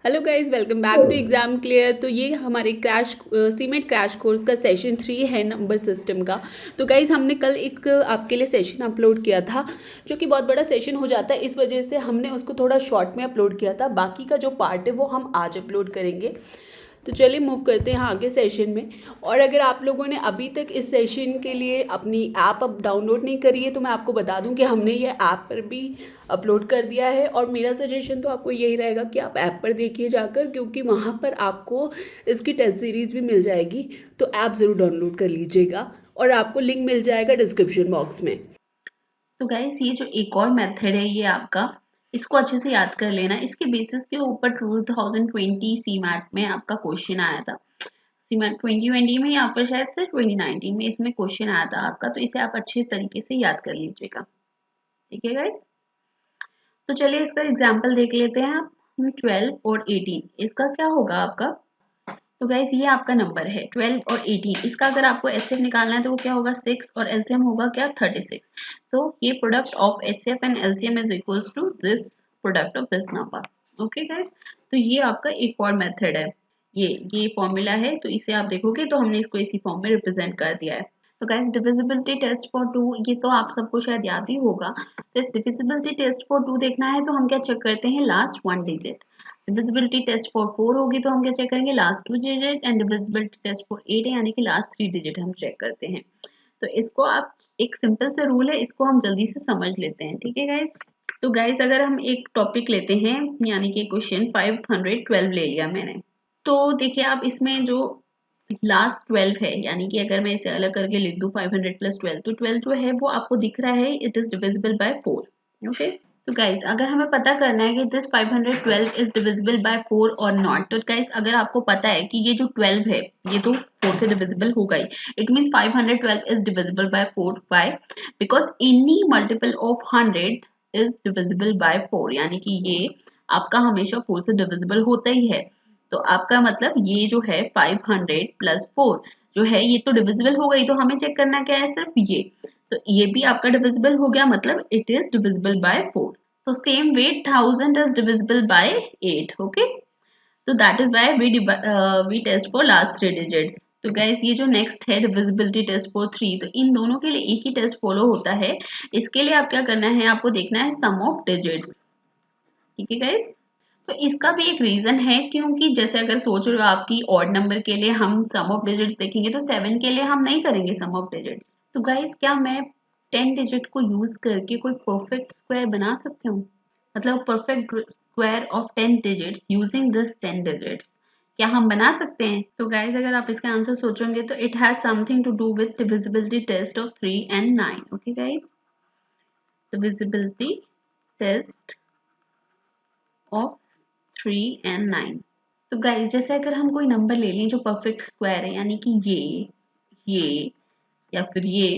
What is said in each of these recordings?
Hello guys, welcome back to exam clear. तो ये हमारे सीमेंट क्रैश कोर्स का सेशन 3 है नंबर सिस्टम का। तो गाइस हमने कल एक आपके लिए सेशन अपलोड किया था जो कि बहुत बड़ा सेशन हो जाता है, इस वजह से हमने उसको थोड़ा शॉर्ट में अपलोड किया था। बाकी का जो पार्ट है वो हम आज अपलोड करेंगे। तो चलिए मूव करते हैं आगे सेशन में। और अगर आप लोगों ने अभी तक इस सेशन के लिए अपनी ऐप अब डाउनलोड नहीं करी है तो मैं आपको बता दूं कि हमने ये ऐप पर भी अपलोड कर दिया है। और मेरा सजेशन तो आपको यही रहेगा कि आप ऐप पर देखिए जाकर, क्योंकि वहाँ पर आपको इसकी टेस्ट सीरीज भी मिल जाएगी। तो ऐप ज़रूर डाउनलोड कर लीजिएगा और आपको लिंक मिल जाएगा डिस्क्रिप्शन बॉक्स में। तो गाइस ये जो एक और मेथड है ये आपका, इसको अच्छे से याद कर लेना। इसके बेसिस के ऊपर 2020 सीमैट में आपका क्वेश्चन आया था। सीमैट 2020 में या फिर शायद से 2019 में इसमें क्वेश्चन आया था आपका, तो इसे आप अच्छे तरीके से याद कर लीजिएगा। ठीक है गाइस, तो चलिए इसका एग्जाम्पल देख लेते हैं। आप 12 और 18 इसका क्या होगा आपका। तो गाइस ये आपका नंबर है 12 और 18, इसका अगर आपको एचसीएफ निकालना है तो वो क्या होगा 6 और एलसीएम होगा क्या 36। तो ये product of HCF and LCM is equals to this product of this number. Okay guys, तो ये आपका एक और मेथड है। ये फॉर्मूला है, तो इसे आप देखोगे तो हमने इसको इसी फॉर्म में रिप्रेजेंट कर दिया है। तो guys divisibility test for two, ये तो आप सबको शायद याद ही होगा। तो इस डिविजिबिलिटी टेस्ट फॉर टू देखना है तो हम क्या चेक करते हैं, last one digit. Divisibility test for 4 होगी तो हम क्या चेक करेंगे, last 2 digit. And divisibility test for 8 है यानी कि लास्ट 3 डिजिट हम चेक करते हैं। तो इसको आप, एक सिंपल सा रूल है, इसको हम जल्दी से समझ लेते हैं। ठीक है गाइस, तो गाइस अगर हम एक टॉपिक लेते हैं, यानी कि क्वेश्चन 512 ले लिया मैंने। तो देखिए आप इसमें जो लास्ट 12 है, यानी कि अगर मैं इसे अलग करके लिख दूं 500 प्लस 12, तो 12 जो है वो आपको दिख रहा है it is divisible by 4। Okay, तो गाइस अगर हमें पता करना है कि दिस 512 इज डिविजिबल बाय 4 और नॉट, तो गाइस अगर आपको पता है कि ये जो 12 है ये तो 4 से डिविजिबल होगा ही, it means 512 is divisible by 4 by, because any multiple of 100 is divisible by 4, यानी कि ये आपका हमेशा 4 से डिविजिबल होता ही है। तो आपका मतलब ये जो है 500 प्लस 4 जो है ये तो डिविजिबल हो गई, तो हमें चेक करना क्या है, सिर्फ ये। तो ये भी आपका डिविजिबल हो गया, मतलब इट इज डिविजिबल बाय 4। तो same way 1000 is divisible by 8। Okay, तो that is why we test for last 3 digits. तो गाइस ये जो नेक्स्ट है डिविजिबिलिटी टेस्ट फॉर 3, तो इन दोनों के लिए एक ही टेस्ट फॉलो होता है। इसके लिए आप क्या करना है, आपको देखना है सम ऑफ डिजिट्स। ठीक है गाइस, तो इसका भी एक रीजन है, क्योंकि जैसे अगर सोच रहे हो आपकी ऑड नंबर के लिए हम सम ऑफ डिजिट्स देखेंगे तो 7 के लिए हम नहीं करेंगे सम ऑफ डिजिट्स। तो गाइस क्या मैं 10 डिजिट को यूज करके कोई परफेक्ट स्क्वायर बना सकती हूँ, मतलब perfect square of 10 digits using this 10 digits, क्या हम बना सकते हैं। तो गाइस अगर आप इसका आंसर सोचोगे तो it has something to do with divisibility test of 3 and 9। Okay guys, divisibility test of 3 and 9। तो गाइस जैसे अगर हम कोई नंबर ले लें जो परफेक्ट स्क्वायर है, यानी कि ये या फिर ये,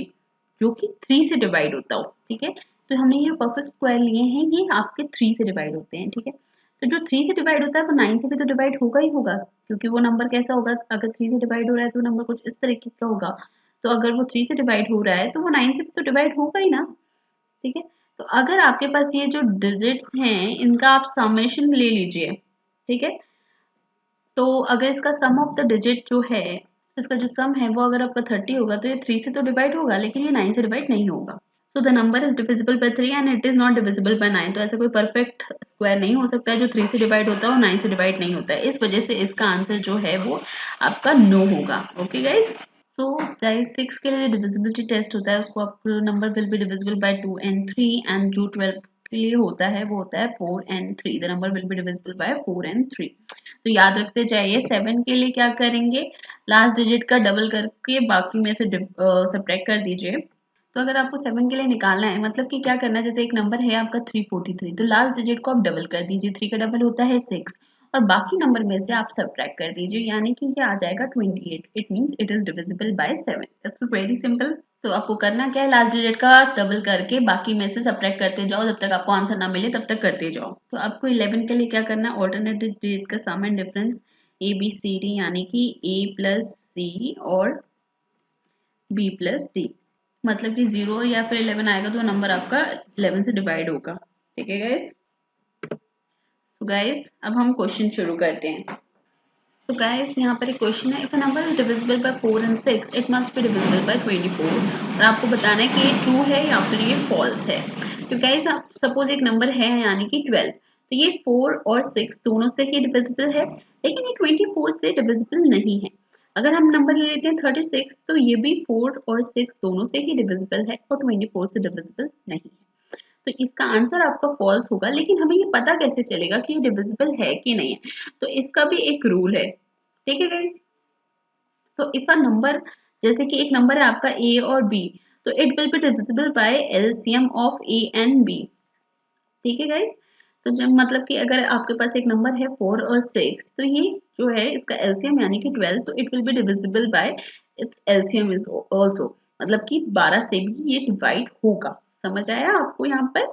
जो कि 3 से डिवाइड होता हो, ठीक है। तो हमने ये परफेक्ट स्क्वायर लिए हैं, ये आपके 3 से डिवाइड होते हैं, ठीक है। तो जो 3 से डिवाइड होता है वो 9 से भी तो डिवाइड होगा ही होगा, क्योंकि वो नंबर कैसा होगा, अगर 3 से डिवाइड हो रहा है तो नंबर कुछ इस तरीके का होगा। तो अगर वो 3 से डिवाइड हो रहा है तो वो 9 से भी तो डिवाइड होगा ही ना। ठीक है, तो अगर आपके पास ये जो डिजिट्स हैं इनका आप समेशन ले लीजिए। ठीक है, तो अगर इसका सम ऑफ द डिजिट जो है, इसका जो सम है वो अगर आपका 30 होगा तो ये 3 से तो डिवाइड होगा, लेकिन ये 9 से डिवाइड नहीं होगा। So the number is divisible bye 3 and it is not divisible by 9। तो ऐसा कोई परफेक्ट स्क्वायर नहीं हो सकता है जो 3 से डिवाइड होता है और 9 से डिवाइड नहीं होता है। इस वजह से इसका आंसर जो है वो आपका नो होगा। ओके गाइस, सो गाइस 6 के लिए डिविजिबिलिटी टेस्ट होता है, उसको आप number will be divisible bye 2 and 3। And जो 12 के लिए होता है वो होता है 4 and 3, the number will be divisible by 4 and 3। तो याद रखते जाइए। 7 के लिए क्या करेंगे, लास्ट डिजिट का डबल करके बाकी में से सब्ट्रैक्ट कर दीजिए। तो अगर आपको 7 के लिए निकालना है, मतलब कि क्या करना है, जैसे एक नंबर है आपका 343, तो लास्ट डिजिट को आप डबल कर दीजिए। 3 का डबल होता है 6, और बाकी नंबर में से आप सब्ट्रैक्ट कर दीजिए, यानी कि ये आ जाएगा 28। It means it is divisible bye 7। It's very simple. तो आपको करना क्या है, लास्ट डिजिट का डबल करके बाकी में से सब्ट्रैक्ट करते जाओ, जब तक आपको आंसर ना मिले तब तक करते जाओ। तो आपको 11 के लिए क्या करना है, ऑल्टरनेट डिजिट का sum and difference A B C D, यानी कि ए प्लस सी और बी प्लस डी। मतलब कि 0 या फिर 11 आएगा तो नंबर आपका 11 से डिवाइड होगा। ठीक है गाइस, तो गाइस अब हम क्वेश्चन शुरू करते हैं। तो गाइस यहाँ पर एक क्वेश्चन है, if a number is divisible by 4 and 6 it must be divisible bye 24। और आपको बताना है कि ये ट्रू है या फिर ये फॉल्स है। तो गाइस आप सपोज एक नंबर है यानी कि 12, तो ये 4 और 6 दोनों से ही डिविजिबल है, लेकिन ये 24 से डिविजिबल नहीं है। अगर हम नंबर ले लेते हैं 36, तो ये भी 4 और 6 दोनों से ही डिविजिबल है और 24 से डिविजिबल नहीं है। तो इसका आंसर आपका फॉल्स होगा, लेकिन हमें ये पता कैसे चलेगा कि ये डिविजिबल है कि नहीं है? तो इसका भी एक रूल है, ठीक है गाइस। तो इफ अ नंबर, जैसे कि एक नंबर है आपका ए और बी, तो it will be divisible by LCM of A and B, ठीक है गाइस। तो जब मतलब कि अगर आपके पास एक नंबर है 4 और 6, तो ये जो है इसका एलसीएम यानी कि 12, तो it will be divisible bye it's LCM is also, मतलब कि 12 से भी ये डिवाइड होगा। समझ आया आपको यहाँ पर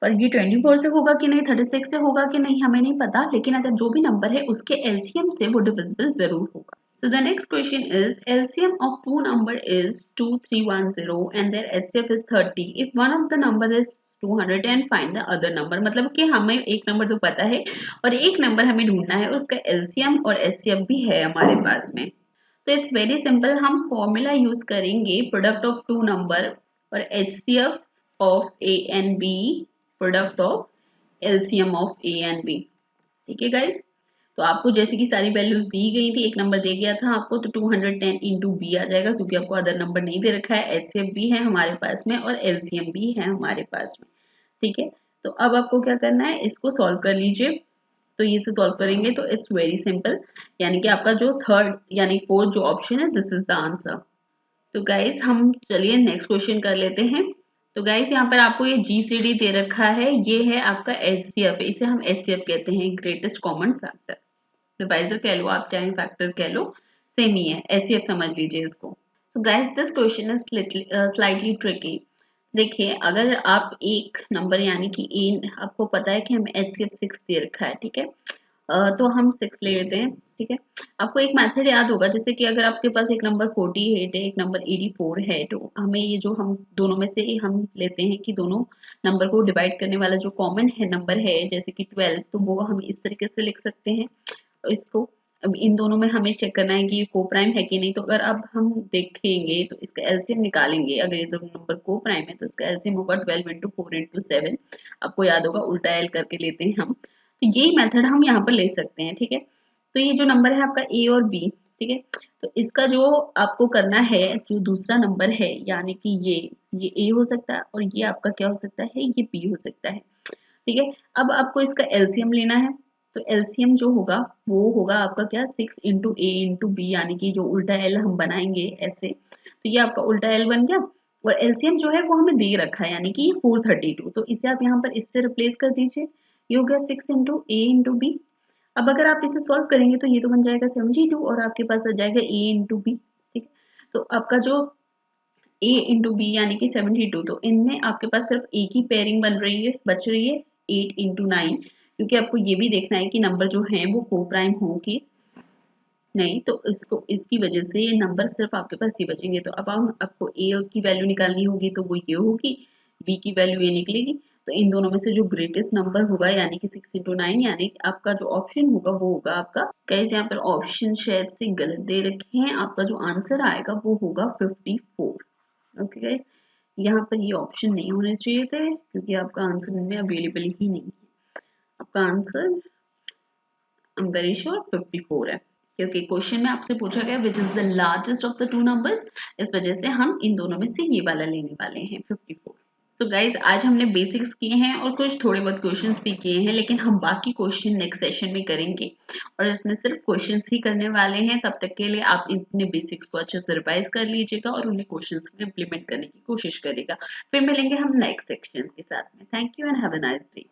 ये 24 से होगा कि नहीं, 36 से होगा कि नहीं, हमें नहीं पता, लेकिन अगर जो भी नंबर है उसके एलसीएम से वो डिविजिबल जरूर होगा। So the next question is LCM of two number is 2310 and their HCF is 30. If one of the number is 210 find the other number, मतलब कि हमें एक नंबर तो पता है और एक नंबर हमें ढूंढना है, उसका LCM और HCF भी है हमारे पास में। तो इट्स वेरी सिंपल, हम फॉर्मूला यूज करेंगे प्रोडक्ट ऑफ टू नंबर और HCF of A and B, product of LCM of A and B, ठीक है गाइस। तो आपको जैसे कि सारी वैल्यूज दी गई थी, एक नंबर दे गया था आपको, तो 210 इंटू बी आ जाएगा, क्योंकि आपको अदर नंबर नहीं दे रखा है। एचसीएफ भी है हमारे पास में और एलसीएम भी है हमारे पास में, ठीक है। तो अब आपको क्या करना है, इसको सॉल्व कर लीजिए। तो ये से सॉल्व करेंगे तो इट्स वेरी सिंपल, यानी कि आपका जो थर्ड यानी फोर्थ जो ऑप्शन है, दिस इज द आंसर। तो गाइस हम चलिए नेक्स्ट क्वेश्चन कर लेते हैं। तो गाइस यहाँ पर आपको ये जीसीडी दे रखा है, ये है आपका एचसीएफ, इसे हम एचसीएफ कहते हैं, ग्रेटेस्ट कॉमन फैक्टर। डिवाइजर कह लो आप, चाहे फैक्टर कह लो, सेम ही है, एचसीएफ समझ लीजिए इसको। तो guys this question is slightly tricky. देखिए अगर आप एक नंबर यानी कि ए, आपको पता है कि हमें एचसीएफ 6 दे रखा है, ठीक है। तो हम 6 ले लेते हैं, ठीक है। आपको एक मेथड याद होगा, जैसे कि अगर आपके पास एक नंबर 48 है, एक नंबर 84 है, तो हमें ये जो हम दोनों में से हम लेते हैं कि दोनों नंबर को डिवाइड करने वाला जो कॉमन है नंबर है, जैसे कि 12, तो वो हम इस तरीके से लिख सकते हैं इसको। अब इन दोनों में हमें चेक करना है कि ये को प्राइम है कि नहीं। तो अगर अब हम देखेंगे तो इसका एलसीएम निकालेंगे, अगर ये दोनों नंबर को प्राइम है तो इसका एलसीएम होगा 12 इंटू 4 इंटू 7। आपको याद होगा उल्टा एल करके लेते हैं हम, तो यही मेथड हम यहाँ पर ले सकते हैं, ठीक है। तो ये जो नंबर है आपका ए और बी, ठीक है, तो इसका जो आपको करना है, जो दूसरा नंबर है यानी कि ये ए हो सकता है और ये आपका क्या हो सकता है, ये बी हो सकता है, ठीक है। अब आपको इसका एलसीएम लेना है, तो एलसीएम जो होगा वो होगा आपका क्या, 6 इंटू ए इंटू बी, यानी कि जो उल्टा एल हम बनाएंगे ऐसे, तो ये आपका उल्टा एल बन गया। और एलसीएम जो है वो हमें दे रखा है, यानी कि 432, तो इसे आप यहाँ पर इससे रिप्लेस कर दीजिए, ये हो गया 6 इंटू ए इंटू बी। अब अगर आप इसे सॉल्व करेंगे तो ये तो बन जाएगा 72 और आपके पास आ जाएगा ए इंटू बी, ठीक है। तो आपका जो ए इंटू बी यानी कि 72, तो इनमें आपके पास सिर्फ एक ही पेयरिंग बन रही है, बच रही है 8 इंटू 9, क्योंकि आपको ये भी देखना है कि नंबर जो है वो को प्राइम हो कि नहीं। तो इसको इसकी वजह से ये नंबर सिर्फ आपके पास ही बचेंगे। तो अब आपको ए की वैल्यू निकालनी होगी, तो वो ये होगी, बी की वैल्यू ये निकलेगी। तो इन दोनों में से जो ग्रेटेस्ट नंबर होगा यानी कि 6 इंटू 9, यानी आपका जो ऑप्शन होगा वो होगा आपका, कैसे यहाँ पर ऑप्शन शायद से गलत दे रखे हैं, आपका जो आंसर आएगा वो होगा 54। ओके गाइस, यहाँ पर ये ऑप्शन नहीं होने चाहिए थे, क्योंकि आपका आंसर इनमें अवेलेबल ही नहीं है। आपका answer I am very sure 54 है, क्योंकि क्वेश्चन में आपसे पूछा गया which is the largest of the two numbers, इस वजह से हम इन दोनों में से ये वाला लेने वाले हैं 54। तो गाइज आज हमने बेसिक्स किए हैं और कुछ थोड़े बहुत क्वेश्चंस भी किए हैं, लेकिन हम बाकी क्वेश्चन नेक्स्ट सेशन में करेंगे और इसमें सिर्फ क्वेश्चंस ही करने वाले हैं। तब तक के लिए आप अपने बेसिक्स को अच्छे से रिवाइज कर लीजिएगा और उन्हें क्वेश्चंस में इम्प्लीमेंट करने की कोशिश करेगा। फिर मिलेंगे हम नेक्स्ट सेक्शन के साथ में। Thank you and have a nice day.